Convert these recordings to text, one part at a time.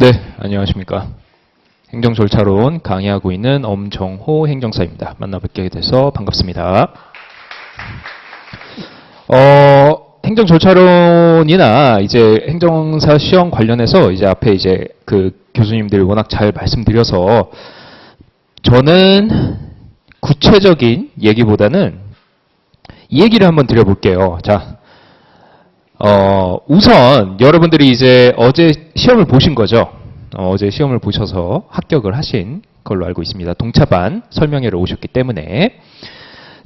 네, 안녕하십니까. 행정절차론 강의하고 있는 엄정호 행정사입니다. 만나 뵙게 돼서 반갑습니다. 행정절차론이나 이제 행정사 시험 관련해서 이제 앞에 이제 그 교수님들이 워낙 잘 말씀드려서 저는 구체적인 얘기보다는 이 얘기를 한번 드려볼게요. 자, 우선 여러분들이 이제 어제 시험을 보신 거죠. 어제 시험을 보셔서 합격을 하신 걸로 알고 있습니다. 동차반 설명회를 오셨기 때문에.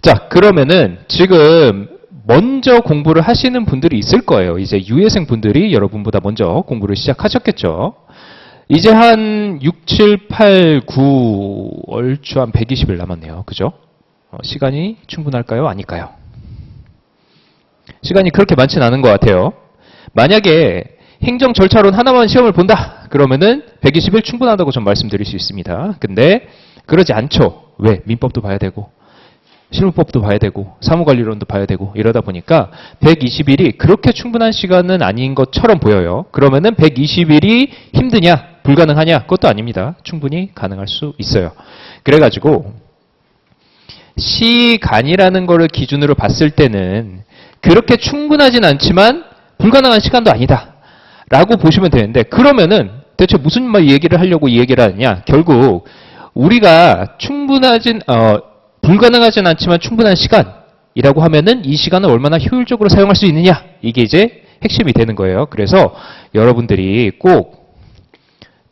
자, 그러면은 지금 먼저 공부를 하시는 분들이 있을 거예요. 이제 유예생 분들이 여러분보다 먼저 공부를 시작하셨겠죠. 이제 한 6, 7, 8, 9, 얼추 한 120일 남았네요. 그죠? 시간이 충분할까요? 아닐까요? 시간이 그렇게 많지는 않은 것 같아요. 만약에 행정절차론 하나만 시험을 본다 그러면은 120일 충분하다고 전 말씀드릴 수 있습니다. 근데 그러지 않죠. 왜? 민법도 봐야 되고 실무법도 봐야 되고 사무관리론도 봐야 되고 이러다 보니까 120일이 그렇게 충분한 시간은 아닌 것처럼 보여요. 그러면은 120일이 힘드냐? 불가능하냐? 그것도 아닙니다. 충분히 가능할 수 있어요. 그래가지고 시간이라는 거를 기준으로 봤을 때는 그렇게 충분하진 않지만 불가능한 시간도 아니다 라고 보시면 되는데, 그러면은 대체 무슨 말 얘기를 하려고 이 얘기를 하느냐? 결국 우리가 불가능하진 않지만 충분한 시간이라고 하면은 이 시간을 얼마나 효율적으로 사용할 수 있느냐, 이게 이제 핵심이 되는 거예요. 그래서 여러분들이 꼭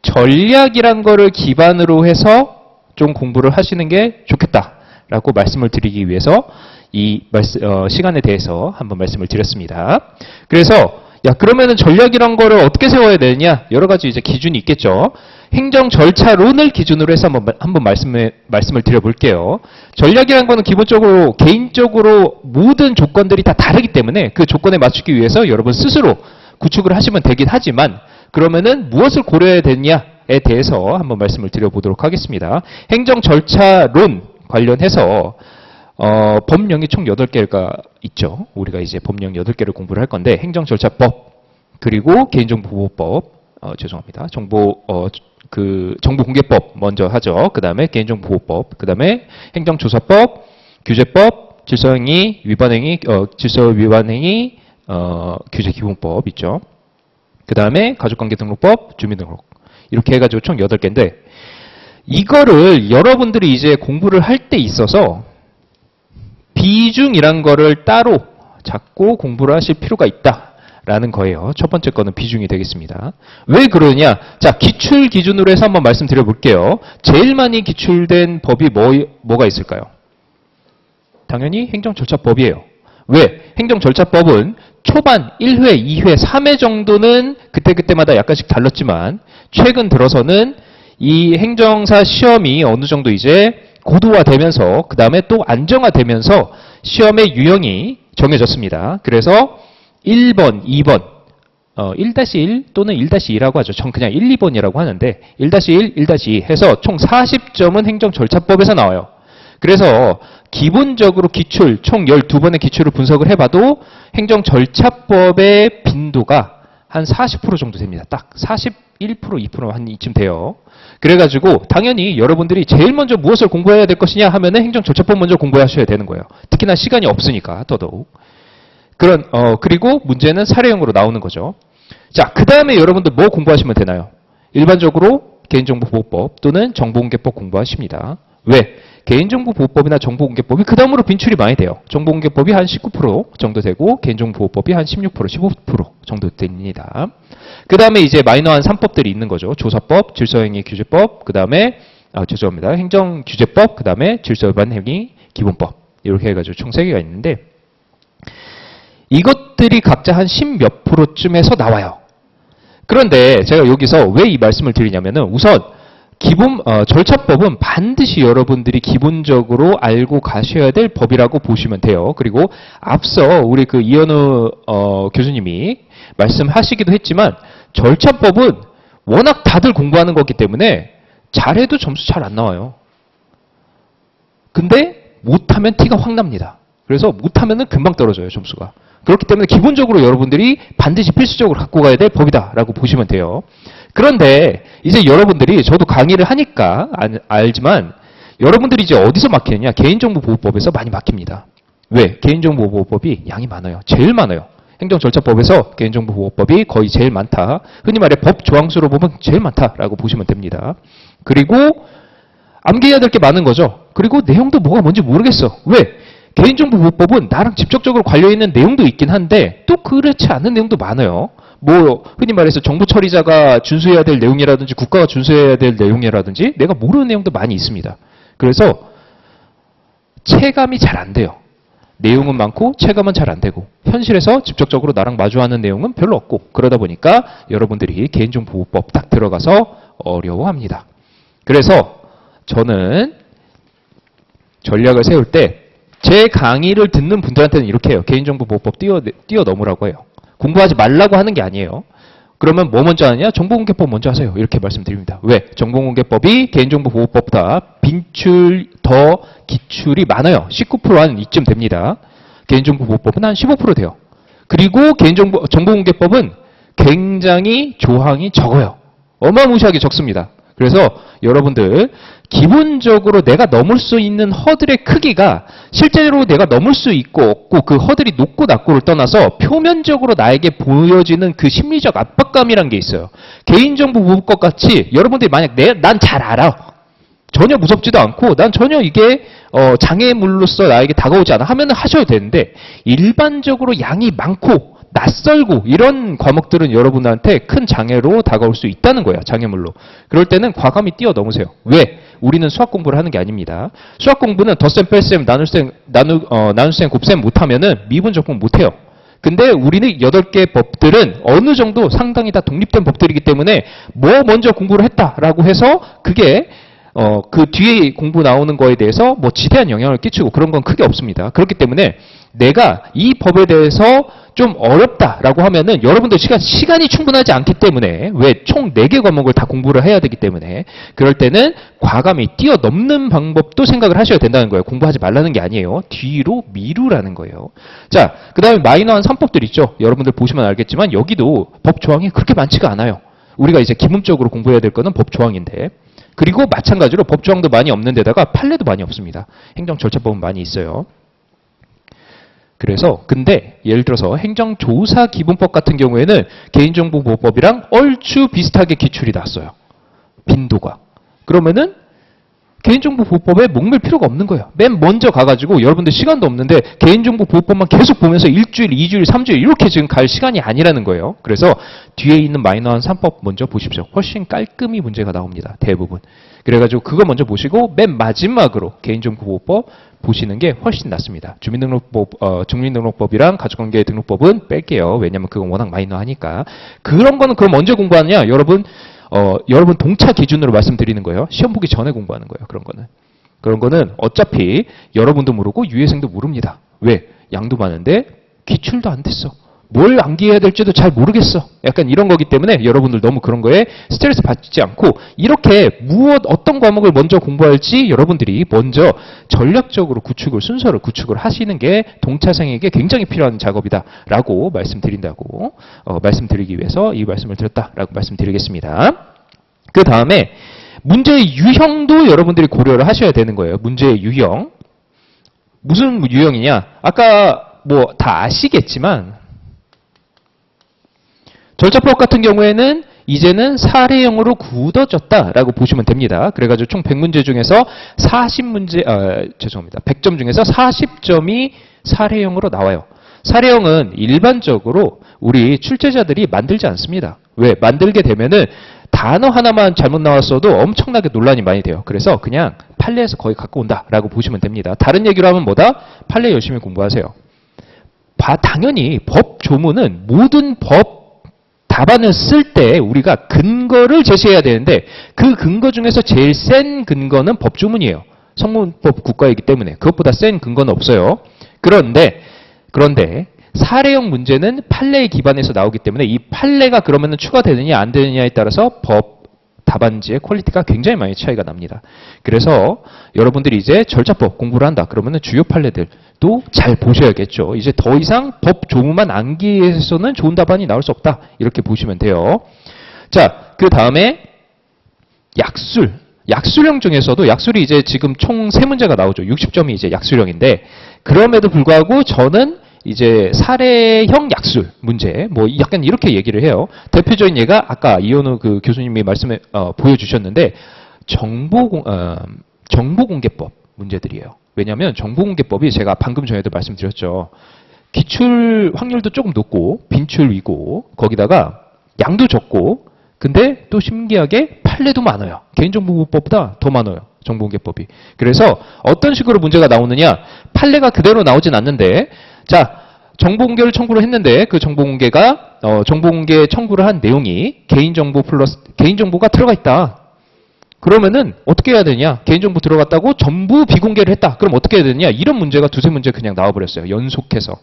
전략이란 거를 기반으로 해서 좀 공부를 하시는 게 좋겠다라고 말씀을 드리기 위해서 이 시간에 대해서 한번 말씀을 드렸습니다. 그래서 그러면은 전략이란 거를 어떻게 세워야 되느냐? 여러 가지 이제 기준이 있겠죠. 행정 절차론을 기준으로 해서 한번 말씀을 드려볼게요. 전략이란 거는 기본적으로 개인적으로 모든 조건들이 다 다르기 때문에 그 조건에 맞추기 위해서 여러분 스스로 구축을 하시면 되긴 하지만, 그러면은 무엇을 고려해야 되느냐에 대해서 한번 말씀을 드려보도록 하겠습니다. 행정 절차론 관련해서 법령이 총 8개가 있죠. 우리가 이제 법령 8개를 공부를 할 건데, 행정절차법, 그리고 개인정보보호법, 죄송합니다. 정보공개법 먼저 하죠. 그 다음에 개인정보보호법, 그 다음에 행정조사법, 규제법, 질서행위, 위반행위, 질서위반행위, 규제기본법 있죠. 그 다음에 가족관계등록법, 주민등록. 이렇게 해가지고 총 8개인데, 이거를 여러분들이 이제 공부를 할 때 있어서 비중이란 거를 따로 잡고 공부를 하실 필요가 있다라는 거예요. 첫 번째 거는 비중이 되겠습니다. 왜 그러냐? 자, 기출 기준으로 해서 한번 말씀드려 볼게요. 제일 많이 기출된 법이 뭐가 있을까요? 당연히 행정절차법이에요. 왜? 행정절차법은 초반 1회, 2회, 3회 정도는 그때그때마다 약간씩 달랐지만, 최근 들어서는 이 행정사 시험이 어느 정도 이제 고도화되면서 그 다음에 또 안정화되면서 시험의 유형이 정해졌습니다. 그래서 1번, 2번, 1-1 또는 1-2라고 하죠. 전 그냥 1, 2번이라고 하는데 1-1, 1-2 해서 총 40점은 행정절차법에서 나와요. 그래서 기본적으로 기출, 총 12번의 기출을 분석을 해봐도 행정절차법의 빈도가 한 40% 정도 됩니다. 딱 41%, 2% 한 이쯤 돼요. 그래가지고 당연히 여러분들이 제일 먼저 무엇을 공부해야 될 것이냐 하면은 행정절차법 먼저 공부하셔야 되는 거예요. 특히나 시간이 없으니까 더더욱. 그리고 문제는 사례형으로 나오는 거죠. 자, 그 다음에 여러분들 뭐 공부하시면 되나요? 일반적으로 개인정보보호법 또는 정보공개법 공부하십니다. 왜? 개인정보보호법이나 정보공개법이 그 다음으로 빈출이 많이 돼요. 정보공개법이 한 19% 정도 되고 개인정보보호법이 한 16%, 15% 정도 됩니다. 그 다음에 이제 마이너한 3법들이 있는 거죠. 조사법, 질서행위 규제법, 그 다음에 죄송합니다. 행정규제법, 그 다음에 질서위반행위 기본법, 이렇게 해가지고 총 3개가 있는데, 이것들이 각자 한 10몇 %쯤에서 나와요. 그런데 제가 여기서 왜 이 말씀을 드리냐면은, 우선 절차법은 반드시 여러분들이 기본적으로 알고 가셔야 될 법이라고 보시면 돼요. 그리고 앞서 우리 이현우 교수님이 말씀하시기도 했지만, 절차법은 워낙 다들 공부하는 거기 때문에 잘해도 점수 잘 안 나와요. 근데 못하면 티가 확 납니다. 그래서 못하면은 금방 떨어져요, 점수가. 그렇기 때문에 기본적으로 여러분들이 반드시 필수적으로 갖고 가야 될 법이다라고 보시면 돼요. 그런데 이제 여러분들이 저도 강의를 하니까 알지만 여러분들이 이제 어디서 막히느냐? 개인정보보호법에서 많이 막힙니다. 왜? 개인정보보호법이 양이 많아요. 제일 많아요. 행정절차법에서 개인정보보호법이 거의 제일 많다. 흔히 말해 법 조항수로 보면 제일 많다라고 보시면 됩니다. 그리고 암기해야 될 게 많은 거죠. 그리고 내용도 뭐가 뭔지 모르겠어. 왜? 개인정보보호법은 나랑 직접적으로 관련있는 내용도 있긴 한데 또 그렇지 않은 내용도 많아요. 뭐 흔히 말해서 정부 처리자가 준수해야 될 내용이라든지 국가가 준수해야 될 내용이라든지 내가 모르는 내용도 많이 있습니다. 그래서 체감이 잘 안 돼요. 내용은 많고 체감은 잘 안 되고 현실에서 직접적으로 나랑 마주하는 내용은 별로 없고 그러다 보니까 여러분들이 개인정보보호법 딱 들어가서 어려워합니다. 그래서 저는 전략을 세울 때 제 강의를 듣는 분들한테는 이렇게 해요. 개인정보보호법 뛰어넘으라고 해요. 공부하지 말라고 하는 게 아니에요. 그러면 뭐 먼저 하느냐? 정보공개법 먼저 하세요. 이렇게 말씀드립니다. 왜? 정보공개법이 개인정보보호법보다 빈출 더 기출이 많아요. 19% 한 이쯤 됩니다. 개인정보보호법은 한 15% 돼요. 그리고 정보공개법은 굉장히 조항이 적어요. 어마무시하게 적습니다. 그래서 여러분들 기본적으로 내가 넘을 수 있는 허들의 크기가 실제로 내가 넘을 수 있고 없고 그 허들이 높고 낮고를 떠나서 표면적으로 나에게 보여지는 그 심리적 압박감이란 게 있어요. 개인정보보호법 같이 여러분들이 만약 난 잘 알아. 전혀 무섭지도 않고 난 전혀 이게 장애물로서 나에게 다가오지 않아 하면 하셔도 되는데 일반적으로 양이 많고 낯설고 이런 과목들은 여러분한테 큰 장애로 다가올 수 있다는 거예요. 장애물로. 그럴 때는 과감히 뛰어넘으세요. 왜? 우리는 수학 공부를 하는 게 아닙니다. 수학 공부는 덧셈, 뺄셈, 나눗셈, 곱셈 못하면은 미분, 적분 못해요. 근데 우리는 8개 법들은 어느 정도 상당히 다 독립된 법들이기 때문에 뭐 먼저 공부를 했다라고 해서 그게 그 뒤에 공부 나오는 거에 대해서 뭐 지대한 영향을 끼치고 그런 건 크게 없습니다. 그렇기 때문에 내가 이 법에 대해서 좀 어렵다라고 하면은 여러분들 시간이 충분하지 않기 때문에 왜 총 4개 과목을 다 공부를 해야 되기 때문에 그럴 때는 과감히 뛰어넘는 방법도 생각을 하셔야 된다는 거예요. 공부하지 말라는 게 아니에요. 뒤로 미루라는 거예요. 자, 그 다음에 마이너한 3법들 있죠. 여러분들 보시면 알겠지만 여기도 법 조항이 그렇게 많지가 않아요. 우리가 이제 기본적으로 공부해야 될 거는 법 조항인데 그리고 마찬가지로 법 조항도 많이 없는 데다가 판례도 많이 없습니다. 행정절차법은 많이 있어요. 그래서 근데 예를 들어서 행정조사기본법 같은 경우에는 개인정보보호법이랑 얼추 비슷하게 기출이 났어요. 빈도가. 그러면은 개인정보보호법에 목맬 필요가 없는 거예요. 맨 먼저 가가지고 여러분들 시간도 없는데 개인정보보호법만 계속 보면서 1주일, 2주일, 3주일 이렇게 지금 갈 시간이 아니라는 거예요. 그래서 뒤에 있는 마이너한 3법 먼저 보십시오. 훨씬 깔끔히 문제가 나옵니다. 대부분. 그래가지고 그거 먼저 보시고 맨 마지막으로 개인정보보호법 보시는 게 훨씬 낫습니다. 주민등록법이랑 가족관계 등록법은 뺄게요. 왜냐면 그건 워낙 마이너하니까. 그런 거는 그럼 언제 공부하느냐? 여러분 동차 기준으로 말씀드리는 거예요. 시험 보기 전에 공부하는 거예요. 그런 거는 어차피 여러분도 모르고 유해생도 모릅니다. 왜? 양도 많은데 기출도 안 됐어. 뭘 암기해야 될지도 잘 모르겠어. 약간 이런 거기 때문에 여러분들 너무 그런 거에 스트레스 받지 않고 이렇게 어떤 과목을 먼저 공부할지 여러분들이 먼저 전략적으로 순서를 구축을 하시는 게 동차생에게 굉장히 필요한 작업이다라고 말씀드린다고 말씀드리기 위해서 이 말씀을 드렸다라고 말씀드리겠습니다. 그 다음에 문제의 유형도 여러분들이 고려를 하셔야 되는 거예요. 문제의 유형. 무슨 유형이냐? 아까 뭐 다 아시겠지만 절차법 같은 경우에는 이제는 사례형으로 굳어졌다라고 보시면 됩니다. 그래가지고 총 100문제 중에서 100점 중에서 40점이 사례형으로 나와요. 사례형은 일반적으로 우리 출제자들이 만들지 않습니다. 왜? 만들게 되면은 단어 하나만 잘못 나왔어도 엄청나게 논란이 많이 돼요. 그래서 그냥 판례에서 거의 갖고 온다라고 보시면 됩니다. 다른 얘기로 하면 뭐다? 판례 열심히 공부하세요. 당연히 법 조문은 모든 법 답안을 쓸 때 우리가 근거를 제시해야 되는데 그 근거 중에서 제일 센 근거는 법조문이에요. 성문법 국가이기 때문에 그것보다 센 근거는 없어요. 그런데 사례형 문제는 판례에 기반해서 나오기 때문에 이 판례가 그러면 추가되느냐 안 되느냐에 따라서 법 답안지의 퀄리티가 굉장히 많이 차이가 납니다. 그래서 여러분들이 이제 절차법 공부를 한다. 그러면 주요 판례들도 잘 보셔야겠죠. 이제 더 이상 법 조문만 암기해서는 좋은 답안이 나올 수 없다. 이렇게 보시면 돼요. 자, 그 다음에 약술. 약술형 중에서도 약술이 이제 지금 총 3문제가 나오죠. 60점이 이제 약술형인데 그럼에도 불구하고 저는 이제 사례형 약술 문제 뭐 약간 이렇게 얘기를 해요. 대표적인 예가 아까 이현우 그 교수님이 말씀해 보여주셨는데 정보공개법 문제들이에요. 왜냐하면 정보공개법이 제가 방금 전에도 말씀드렸죠. 기출 확률도 조금 높고 빈출이고 거기다가 양도 적고 근데 또 신기하게 판례도 많아요. 개인정보보호법보다 더 많아요. 정보공개법이. 그래서 어떤 식으로 문제가 나오느냐. 판례가 그대로 나오진 않는데 자 정보공개를 청구를 했는데 그 정보공개가 정보공개 청구를 한 내용이 개인정보가 들어가 있다. 그러면은 어떻게 해야 되냐. 개인정보 들어갔다고 전부 비공개를 했다. 그럼 어떻게 해야 되냐. 이런 문제가 두세 문제 그냥 나와버렸어요. 연속해서.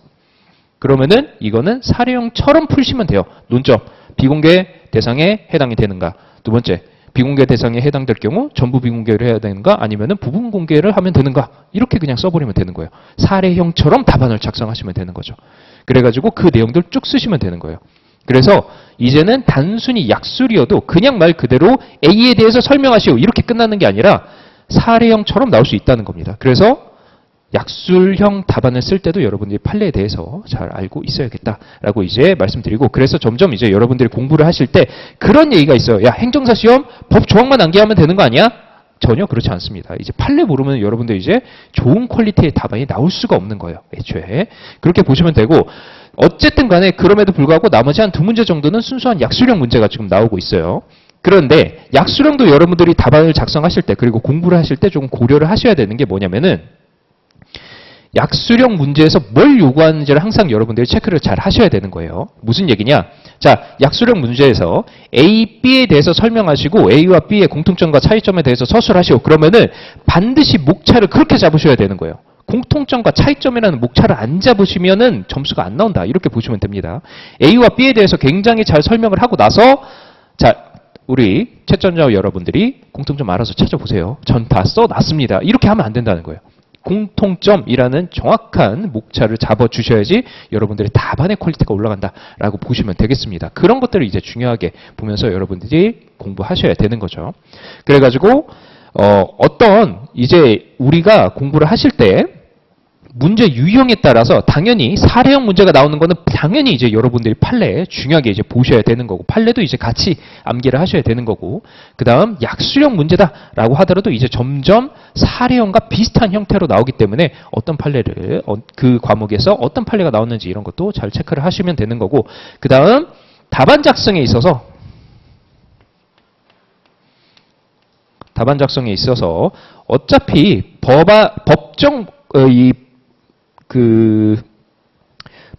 그러면은 이거는 사례형처럼 풀시면 돼요. 논점. 비공개 대상에 해당이 되는가. 두 번째, 비공개 대상에 해당될 경우 전부 비공개를 해야 되는가 아니면은 부분 공개를 하면 되는가. 이렇게 그냥 써버리면 되는 거예요. 사례형처럼 답안을 작성하시면 되는 거죠. 그래가지고 그 내용들 쭉 쓰시면 되는 거예요. 그래서 이제는 단순히 약술이어도 그냥 말 그대로 A에 대해서 설명하시오. 이렇게 끝나는 게 아니라 사례형처럼 나올 수 있다는 겁니다. 그래서 약술형 답안을 쓸 때도 여러분들이 판례에 대해서 잘 알고 있어야겠다라고 이제 말씀드리고 그래서 점점 이제 여러분들이 공부를 하실 때 그런 얘기가 있어요. 야, 행정사 시험 법 조항만 암기하면 되는 거 아니야? 전혀 그렇지 않습니다. 이제 판례 모르면 여러분들 이제 좋은 퀄리티의 답안이 나올 수가 없는 거예요. 애초에. 그렇게 보시면 되고 어쨌든 간에 그럼에도 불구하고 나머지 한 2문제 정도는 순수한 약술형 문제가 지금 나오고 있어요. 그런데 약술형도 여러분들이 답안을 작성하실 때 그리고 공부를 하실 때 조금 고려를 하셔야 되는 게 뭐냐면은 약술형 문제에서 뭘 요구하는지를 항상 여러분들이 체크를 잘 하셔야 되는 거예요. 무슨 얘기냐? 자, 약술형 문제에서 A, B에 대해서 설명하시고 A와 B의 공통점과 차이점에 대해서 서술하시오. 그러면은 반드시 목차를 그렇게 잡으셔야 되는 거예요. 공통점과 차이점이라는 목차를 안 잡으시면은 점수가 안 나온다. 이렇게 보시면 됩니다. A와 B에 대해서 굉장히 잘 설명을 하고 나서 자, 우리 채점자 여러분들이 공통점 알아서 찾아보세요. 전 다 써놨습니다. 이렇게 하면 안 된다는 거예요. 공통점이라는 정확한 목차를 잡아주셔야지 여러분들의 답안의 퀄리티가 올라간다라고 보시면 되겠습니다. 그런 것들을 이제 중요하게 보면서 여러분들이 공부하셔야 되는 거죠. 그래가지고 어떤 이제 우리가 공부를 하실 때 문제 유형에 따라서 당연히 사례형 문제가 나오는 거는 당연히 이제 여러분들이 판례 중요하게 이제 보셔야 되는 거고 판례도 이제 같이 암기를 하셔야 되는 거고 그 다음 약술형 문제다라고 하더라도 이제 점점 사례형과 비슷한 형태로 나오기 때문에 어떤 판례를 그 과목에서 어떤 판례가 나왔는지 이런 것도 잘 체크를 하시면 되는 거고 그 다음 답안 작성에 있어서 어차피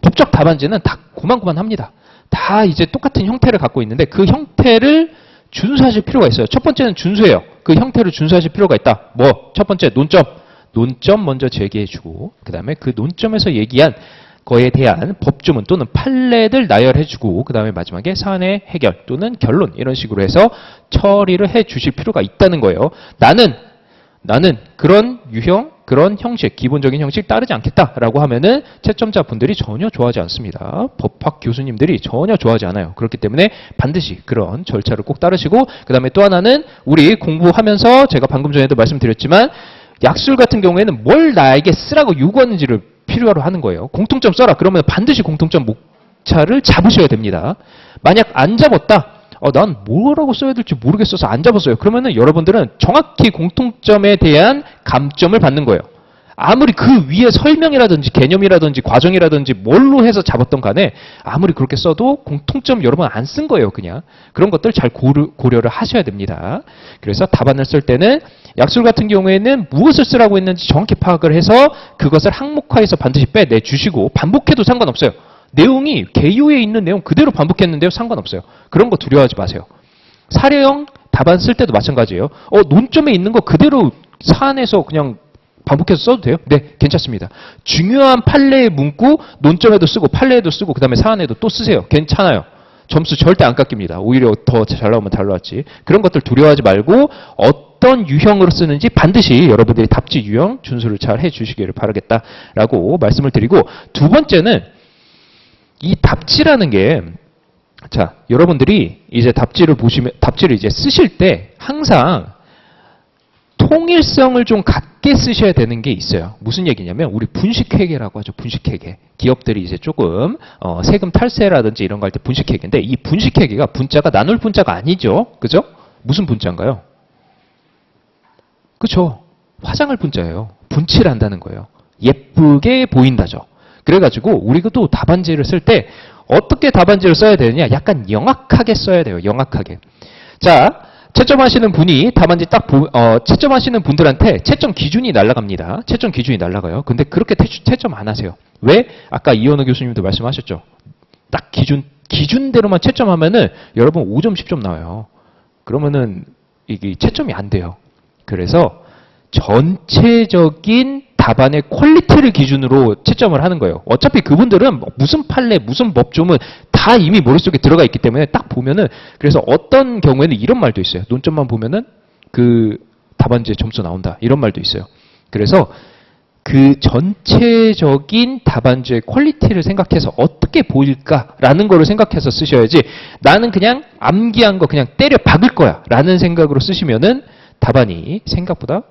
법적 답안지는 다 고만고만합니다. 다 이제 똑같은 형태를 갖고 있는데 그 형태를 준수하실 필요가 있어요. 첫 번째는 준수예요. 그 형태를 준수하실 필요가 있다. 뭐? 첫 번째 논점 먼저 제기해주고 그 다음에 그 논점에서 얘기한 거에 대한 법조문 또는 판례들 나열해주고 그 다음에 마지막에 사안의 해결 또는 결론 이런 식으로 해서 처리를 해주실 필요가 있다는 거예요. 나는 그런 유형 그런 형식, 기본적인 형식 따르지 않겠다라고 하면은 채점자 분들이 전혀 좋아하지 않습니다. 법학 교수님들이 전혀 좋아하지 않아요. 그렇기 때문에 반드시 그런 절차를 꼭 따르시고 그 다음에 또 하나는 우리 공부하면서 제가 방금 전에도 말씀드렸지만 약술 같은 경우에는 뭘 나에게 쓰라고 요구하는지를 필요로 하는 거예요. 공통점 써라. 그러면 반드시 공통점 목차를 잡으셔야 됩니다. 만약 안 잡았다. 난 뭐라고 써야 될지 모르겠어서 안 잡았어요. 그러면은 여러분들은 정확히 공통점에 대한 감점을 받는 거예요. 아무리 그 위에 설명이라든지 개념이라든지 과정이라든지 뭘로 해서 잡았던 간에 아무리 그렇게 써도 공통점 여러분 안 쓴 거예요. 그냥. 그런 것들 잘 고려를 하셔야 됩니다. 그래서 답안을 쓸 때는 약술 같은 경우에는 무엇을 쓰라고 했는지 정확히 파악을 해서 그것을 항목화해서 반드시 빼내주시고 반복해도 상관없어요. 내용이 개요에 있는 내용 그대로 반복했는데요. 상관없어요. 그런 거 두려워하지 마세요. 사례형 답안 쓸 때도 마찬가지예요. 논점에 있는 거 그대로 사안에서 그냥 반복해서 써도 돼요? 네, 괜찮습니다. 중요한 판례의 문구 논점에도 쓰고 판례에도 쓰고 그 다음에 사안에도 또 쓰세요. 괜찮아요. 점수 절대 안 깎입니다. 오히려 더 잘 나오면 잘 나왔지. 그런 것들 두려워하지 말고 어떤 유형으로 쓰는지 반드시 여러분들이 답지 유형 준수를 잘 해주시기를 바라겠다라고 말씀을 드리고 두 번째는 이 답지라는 게 자, 여러분들이 이제 답지를 이제 쓰실 때 항상 통일성을 좀 갖게 쓰셔야 되는 게 있어요. 무슨 얘기냐면 우리 분식회계라고 하죠. 분식회계. 기업들이 이제 조금 세금 탈세라든지 이런 거 할 때 분식회계인데 이 분식회계가 분자가 나눌 분자가 아니죠. 그죠? 무슨 분자인가요? 그쵸? 화장할 분자예요. 분칠을 한다는 거예요. 예쁘게 보인다죠. 그래가지고 우리가 또 답안지를 쓸 때 어떻게 답안지를 써야 되느냐? 약간 영악하게 써야 돼요. 영악하게. 자, 채점하시는 분이 답안지 채점하시는 분들한테 채점 기준이 날아갑니다. 채점 기준이 날아가요. 근데 그렇게 채점 안 하세요. 왜? 아까 이현우 교수님도 말씀하셨죠. 딱 기준대로만 채점하면은 여러분 5점, 10점 나와요. 그러면은 이게 채점이 안 돼요. 그래서 전체적인 답안의 퀄리티를 기준으로 채점을 하는 거예요. 어차피 그분들은 무슨 판례, 무슨 법조문 다 이미 머릿속에 들어가 있기 때문에 딱 보면은 그래서 어떤 경우에는 이런 말도 있어요. 논점만 보면은 그 답안지에 점수 나온다. 이런 말도 있어요. 그래서 그 전체적인 답안지의 퀄리티를 생각해서 어떻게 보일까라는 거를 생각해서 쓰셔야지 나는 그냥 암기한 거 그냥 때려 박을 거야 라는 생각으로 쓰시면은 답안이 생각보다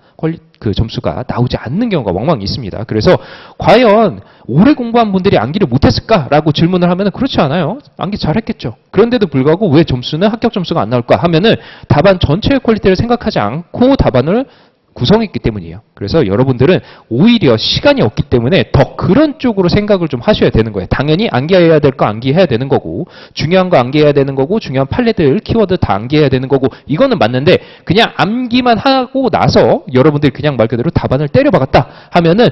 그 점수가 나오지 않는 경우가 왕왕 있습니다. 그래서 과연 오래 공부한 분들이 암기를 못했을까라고 질문을 하면 그렇지 않아요. 암기 잘했겠죠. 그런데도 불구하고 왜 점수는 합격 점수가 안 나올까 하면은 답안 전체의 퀄리티를 생각하지 않고 답안을 구성했기 때문이에요. 그래서 여러분들은 오히려 시간이 없기 때문에 더 그런 쪽으로 생각을 좀 하셔야 되는 거예요. 당연히 암기해야 될 거 암기해야 되는 거고 중요한 거 암기해야 되는 거고 중요한 판례들, 키워드 다 암기해야 되는 거고 이거는 맞는데 그냥 암기만 하고 나서 여러분들이 그냥 말 그대로 답안을 때려박았다 하면은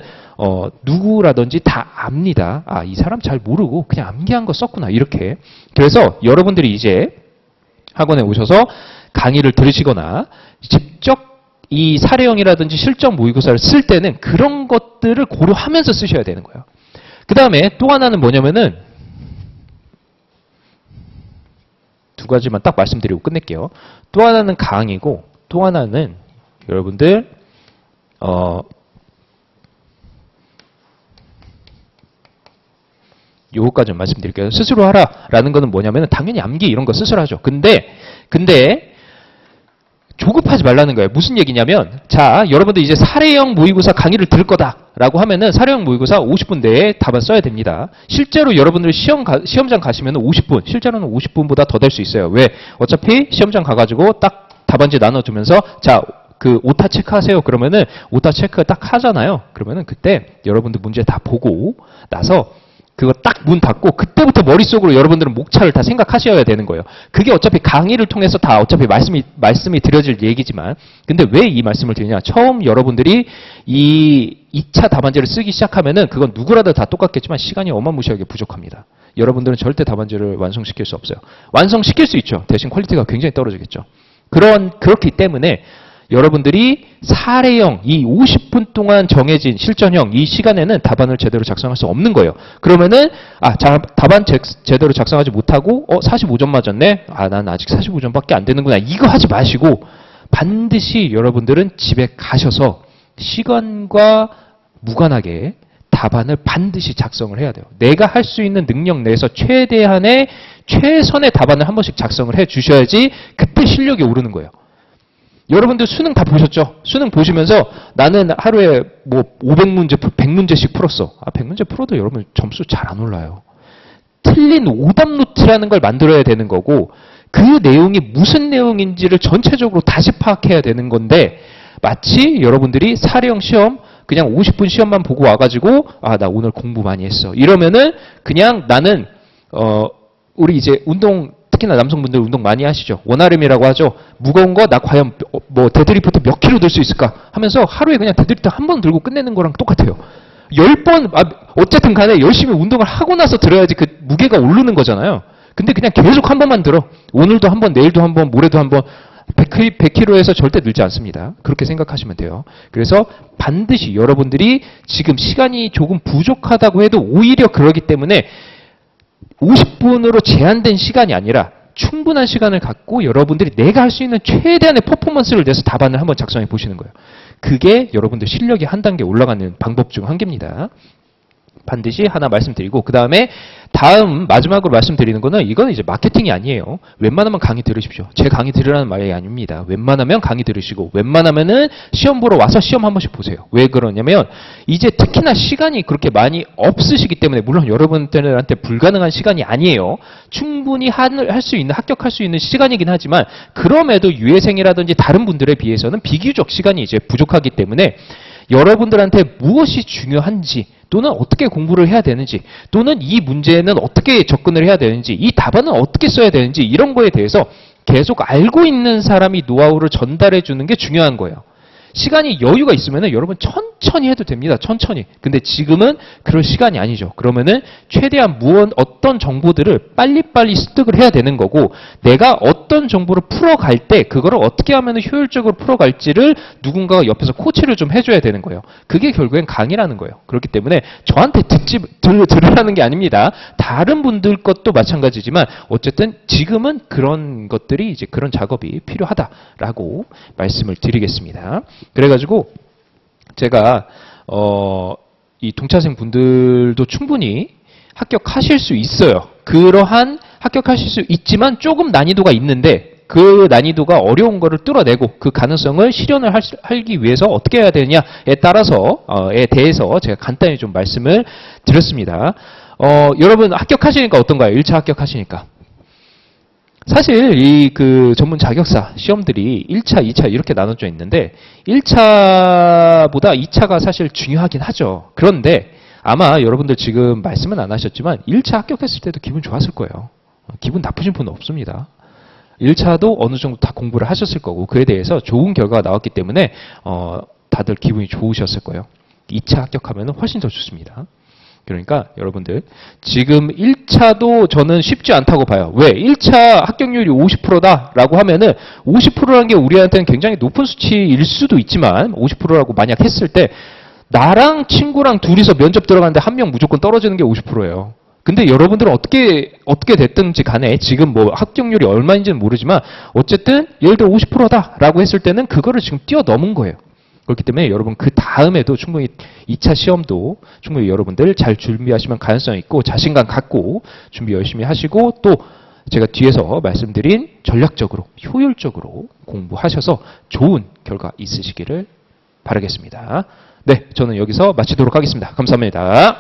누구라든지 다 압니다. 아, 이 사람 잘 모르고 그냥 암기한 거 썼구나 이렇게. 그래서 여러분들이 이제 학원에 오셔서 강의를 들으시거나 직접 이 사례형이라든지 실전 모의고사를 쓸 때는 그런 것들을 고려하면서 쓰셔야 되는 거예요. 그 다음에 또 하나는 뭐냐면은 두 가지만 딱 말씀드리고 끝낼게요. 또 하나는 강의고 또 하나는 여러분들 요거까지 말씀드릴게요. 스스로 하라라는 거는 뭐냐면은 당연히 암기 이런 거 스스로 하죠. 근데 조급하지 말라는 거예요. 무슨 얘기냐면 자, 여러분들 이제 사례형 모의고사 강의를 들을 거다라고 하면은 사례형 모의고사 50분 내에 답안 써야 됩니다. 실제로 여러분들 시험장 가시면은 50분, 실제로는 50분보다 더 될 수 있어요. 왜? 어차피 시험장 가가지고 딱 답안지 나눠주면서 자, 그 오타 체크하세요. 그러면은 오타 체크 딱 하잖아요. 그러면은 그때 여러분들 문제 다 보고 나서 그거 딱 문 닫고 그때부터 머릿속으로 여러분들은 목차를 다 생각하셔야 되는 거예요. 그게 어차피 강의를 통해서 다 어차피 말씀이 드려질 얘기지만 근데 왜 이 말씀을 드리냐. 처음 여러분들이 이 2차 답안지를 쓰기 시작하면은 그건 누구라도 다 똑같겠지만 시간이 어마무시하게 부족합니다. 여러분들은 절대 답안지를 완성시킬 수 없어요. 완성시킬 수 있죠. 대신 퀄리티가 굉장히 떨어지겠죠. 그렇기 때문에 여러분들이 사례형 이 50분 동안 정해진 실전형 이 시간에는 답안을 제대로 작성할 수 없는 거예요. 그러면은 답안 제대로 작성하지 못하고 45점 맞았네. 난 아직 45점밖에 안 되는구나. 이거 하지 마시고 반드시 여러분들은 집에 가셔서 시간과 무관하게 답안을 반드시 작성을 해야 돼요. 내가 할 수 있는 능력 내에서 최대한의 최선의 답안을 한 번씩 작성을 해 주셔야지 그때 실력이 오르는 거예요. 여러분들 수능 다 보셨죠? 수능 보시면서 나는 하루에 뭐 500문제, 100문제씩 풀었어. 100문제 풀어도 여러분 점수 잘 안 올라요. 틀린 오답 노트라는 걸 만들어야 되는 거고 그 내용이 무슨 내용인지를 전체적으로 다시 파악해야 되는 건데 마치 여러분들이 사례형 시험 그냥 50분 시험만 보고 와가지고 나 오늘 공부 많이 했어. 이러면은 그냥 나는 우리 이제 특히나 남성분들 운동 많이 하시죠. 원RM이라고 하죠. 무거운 거 나 과연 뭐 데드리프트 몇 킬로 들 수 있을까 하면서 하루에 그냥 데드리프트 한 번 들고 끝내는 거랑 똑같아요. 10번 어쨌든 간에 열심히 운동을 하고 나서 들어야지 그 무게가 오르는 거잖아요. 근데 그냥 계속 한 번만 들어. 오늘도 한 번, 내일도 한 번, 모레도 한 번. 100kg에서 절대 늘지 않습니다. 그렇게 생각하시면 돼요. 그래서 반드시 여러분들이 지금 시간이 조금 부족하다고 해도 오히려 그러기 때문에 50분으로 제한된 시간이 아니라 충분한 시간을 갖고 여러분들이 내가 할 수 있는 최대한의 퍼포먼스를 내서 답안을 한번 작성해 보시는 거예요. 그게 여러분들 실력이 한 단계 올라가는 방법 중 한 개입니다. 반드시 하나 말씀드리고, 그 다음에 다음 마지막으로 말씀드리는 거는 이거는 이제 마케팅이 아니에요. 웬만하면 강의 들으십시오. 제 강의 들으라는 말이 아닙니다. 웬만하면 강의 들으시고, 웬만하면은 시험 보러 와서 시험 한 번씩 보세요. 왜 그러냐면 이제 특히나 시간이 그렇게 많이 없으시기 때문에, 물론 여러분들한테 불가능한 시간이 아니에요. 충분히 할 수 있는, 합격할 수 있는 시간이긴 하지만, 그럼에도 유예생이라든지 다른 분들에 비해서는 비교적 시간이 이제 부족하기 때문에 여러분들한테 무엇이 중요한지, 또는 어떻게 공부를 해야 되는지, 또는 이 문제는 어떻게 접근을 해야 되는지, 이 답안은 어떻게 써야 되는지, 이런 거에 대해서 계속 알고 있는 사람이 노하우를 전달해 주는 게 중요한 거예요. 시간이 여유가 있으면은 여러분 천천히 해도 됩니다. 천천히. 근데 지금은 그럴 시간이 아니죠. 그러면은 최대한 어떤 정보들을 빨리빨리 습득을 해야 되는 거고, 내가 어떤 정보를 풀어갈 때 그거를 어떻게 하면 효율적으로 풀어갈지를 누군가가 옆에서 코치를 좀 해줘야 되는 거예요. 그게 결국엔 강의라는 거예요. 그렇기 때문에 저한테 들으라는 게 아닙니다. 다른 분들 것도 마찬가지지만 어쨌든 지금은 그런 것들이 이제 그런 작업이 필요하다라고 말씀을 드리겠습니다. 그래가지고 제가 이 동차생 분들도 충분히 합격하실 수 있어요. 그러한 합격하실 수 있지만 조금 난이도가 있는데, 그 난이도가 어려운 거를 뚫어내고 그 가능성을 실현을 하기 위해서 어떻게 해야 되느냐에 따라서에 대해서 제가 간단히 좀 말씀을 드렸습니다. 여러분 합격하시니까 어떤가요? 1차 합격하시니까. 사실 이 그 전문 자격사 시험들이 1차, 2차 이렇게 나눠져 있는데 1차보다 2차가 사실 중요하긴 하죠. 그런데 아마 여러분들 지금 말씀은 안 하셨지만 1차 합격했을 때도 기분 좋았을 거예요. 기분 나쁘신 분은 없습니다. 1차도 어느 정도 다 공부를 하셨을 거고, 그에 대해서 좋은 결과가 나왔기 때문에 다들 기분이 좋으셨을 거예요. 2차 합격하면 훨씬 더 좋습니다. 그러니까 여러분들 지금 1차도 저는 쉽지 않다고 봐요. 왜? 1차 합격률이 50%다라고 하면은 50%라는 게 우리한테는 굉장히 높은 수치일 수도 있지만, 50%라고 만약 했을 때 나랑 친구랑 둘이서 면접 들어가는데 한 명 무조건 떨어지는 게 50%예요. 근데 여러분들은 어떻게 됐든지 간에 지금 뭐 합격률이 얼마인지는 모르지만 어쨌든 예를 들어 50%다라고 했을 때는 그거를 지금 뛰어넘은 거예요. 그렇기 때문에 여러분 그 다음에도 충분히 2차 시험도 충분히 여러분들 잘 준비하시면 가능성이 있고, 자신감 갖고 준비 열심히 하시고, 또 제가 뒤에서 말씀드린 전략적으로 효율적으로 공부하셔서 좋은 결과 있으시기를 바라겠습니다. 네, 저는 여기서 마치도록 하겠습니다. 감사합니다.